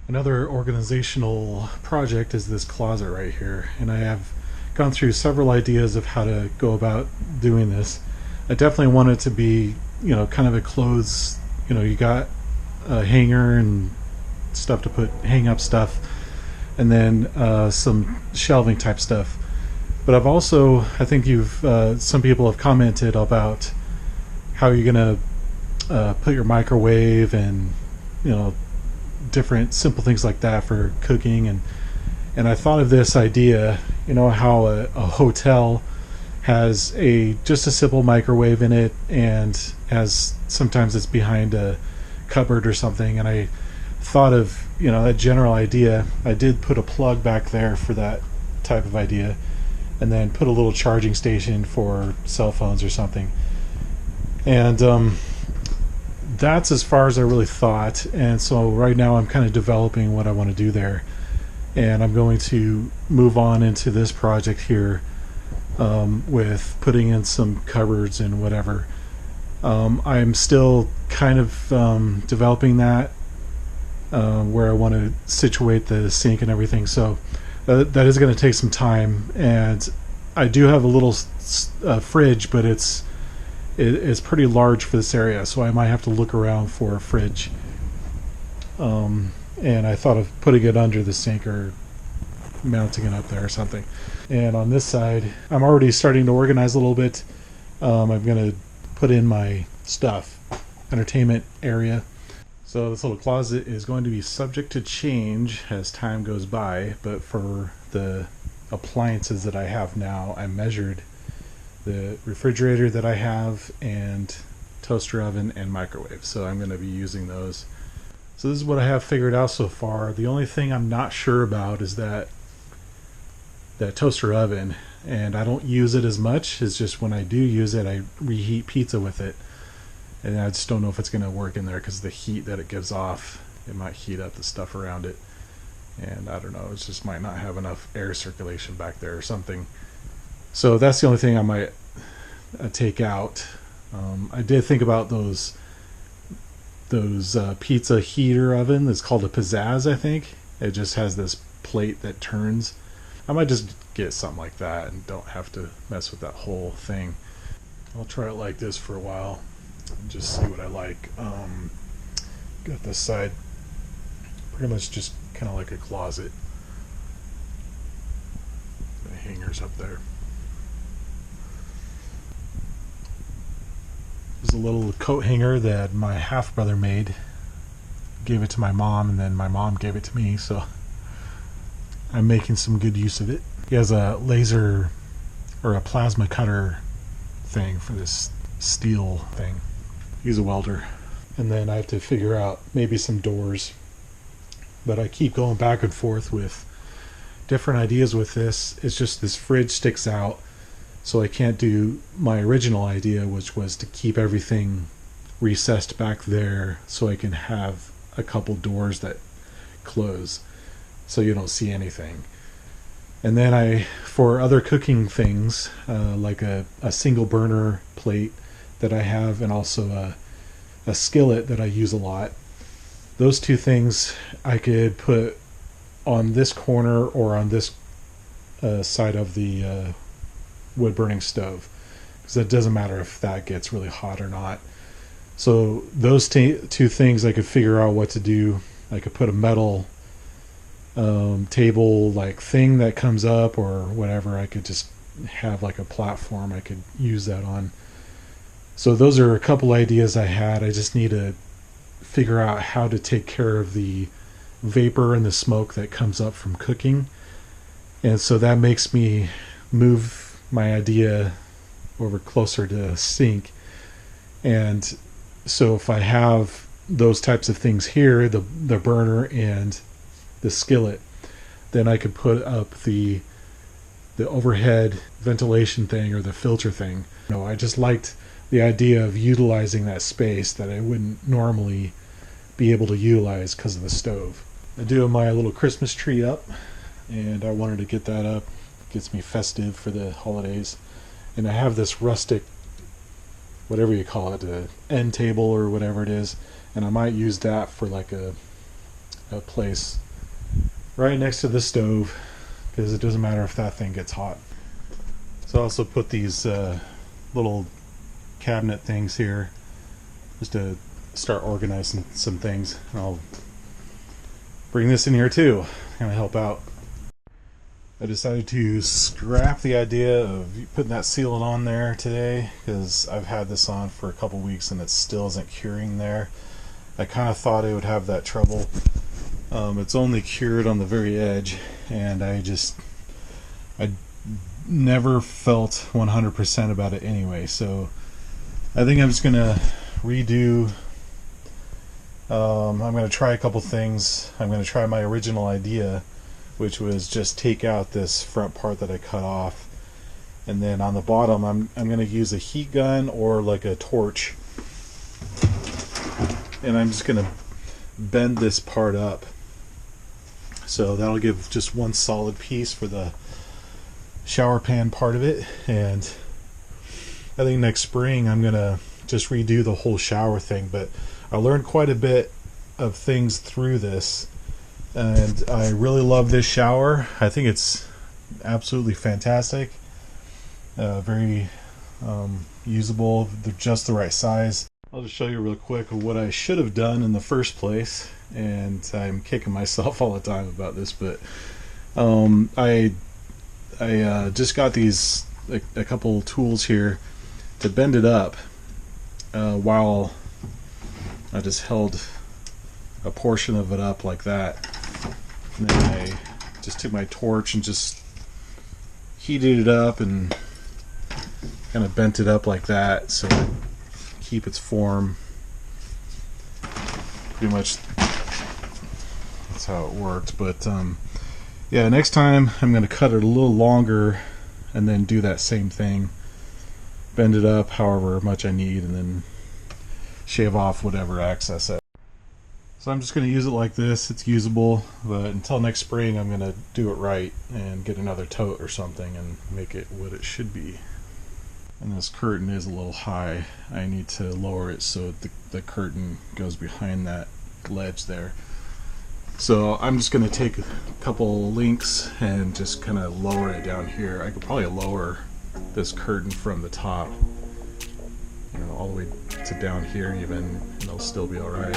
Another organizational project is this closet right here, and I have gone through several ideas of how to go about doing this. I definitely want it to be, kind of a clothes, you got a hanger and stuff to put hang up stuff, and then some shelving type stuff. But I think some people have commented about how you're gonna put your microwave and you know different simple things like that for cooking, and I thought of this idea. How a hotel has a just a simple microwave in it, and has sometimes it's behind a cupboard or something. And I thought of that general idea. I did put a plug back there for that type of idea, and then put a little charging station for cell phones or something. And that's as far as I really thought. And so right now I'm kind of developing what I want to do there, and I'm going to move on into this project here, with putting in some cupboards and whatever. I'm still kind of developing that, where I want to situate the sink and everything. So that is going to take some time, and I do have a little fridge, but it's pretty large for this area, so I might have to look around for a fridge. And I thought of putting it under the sink or mounting it up there or something. And on this side, I'm already starting to organize a little bit. I'm going to put in my stuff, entertainment area. So this little closet is going to be subject to change as time goes by, but for the appliances that I have now, I measured the refrigerator that I have and toaster oven and microwave, so I'm going to be using those. So this is what I have figured out so far. The only thing I'm not sure about is that toaster oven, and I don't use it as much. It's just when I do use it, I reheat pizza with it, and I just don't know if it's going to work in there because the heat that it gives off, it might heat up the stuff around it, and I don't know, it just might not have enough air circulation back there or something. So that's the only thing I might take out. I did think about those pizza heater oven. It's called a Pizzazz, I think. It just has this plate that turns. I might just get something like that and don't have to mess with that whole thing. I'll try it like this for a while and just see what I like. Got this side pretty much just kind of like a closet. The hangers up there. There's a little coat hanger that my half brother made. Gave it to my mom, and then my mom gave it to me, so I'm making some good use of it. He has a laser or a plasma cutter thing for this steel thing. He's a welder. And then I have to figure out maybe some doors. But I keep going back and forth with different ideas with this. It's just this fridge sticks out, so I can't do my original idea, which was to keep everything recessed back there so I can have a couple doors that close so you don't see anything. And then for other cooking things, like a single burner plate that I have, and also a skillet that I use a lot, those two things I could put on this corner or on this side of the wood burning stove, because it doesn't matter if that gets really hot or not. So those two things I could figure out what to do. I could put a metal table like thing that comes up or whatever. I could just have like a platform I could use that on. So those are a couple ideas I had. I just need to figure out how to take care of the vapor and the smoke that comes up from cooking. And so that makes me move my idea over closer to a sink. And so if I have those types of things here, the burner and the skillet, then I could put up the overhead ventilation thing or the filter thing. I just liked the idea of utilizing that space that I wouldn't normally be able to utilize because of the stove. I do have my little Christmas tree up, and I wanted to get that up. Gets me festive for the holidays. And I have this rustic, whatever you call it, a end table or whatever it is, and I might use that for like a place right next to the stove, because it doesn't matter if that thing gets hot. So I also put these little cabinet things here just to start organizing some things. And I'll bring this in here too, kind of help out. I decided to scrap the idea of putting that sealant on there today, because I've had this on for a couple weeks and it still isn't curing there. I kind of thought it would have that trouble. It's only cured on the very edge, and I never felt 100% about it anyway, so I think I'm just gonna redo. I'm gonna try a couple things. I'm gonna try my original idea, which was just take out this front part that I cut off, and then on the bottom I'm gonna use a heat gun or like a torch, and I'm just gonna bend this part up, so that'll give just one solid piece for the shower pan part of it. And I think next spring I'm gonna just redo the whole shower thing, but I learned quite a bit of things through this, and I really love this shower. I think it's absolutely fantastic. Very usable. They're just the right size. I'll just show you real quick what I should have done in the first place, and I'm kicking myself all the time about this, but I just got these a couple tools here to bend it up, while I just held a portion of it up like that, and then I just took my torch and just heated it up and kind of bent it up like that, so it keep its form. Pretty much that's how it worked. But yeah, next time I'm going to cut it a little longer and then do that same thing, bend it up however much I need, and then shave off whatever excess. So I'm just going to use it like this. It's usable, but until next spring I'm going to do it right and get another tote or something and make it what it should be. And this curtain is a little high. I need to lower it so the curtain goes behind that ledge there. So I'm just going to take a couple links and just kind of lower it down here. I could probably lower this curtain from the top, you know, all the way to down here even, and it'll still be all right.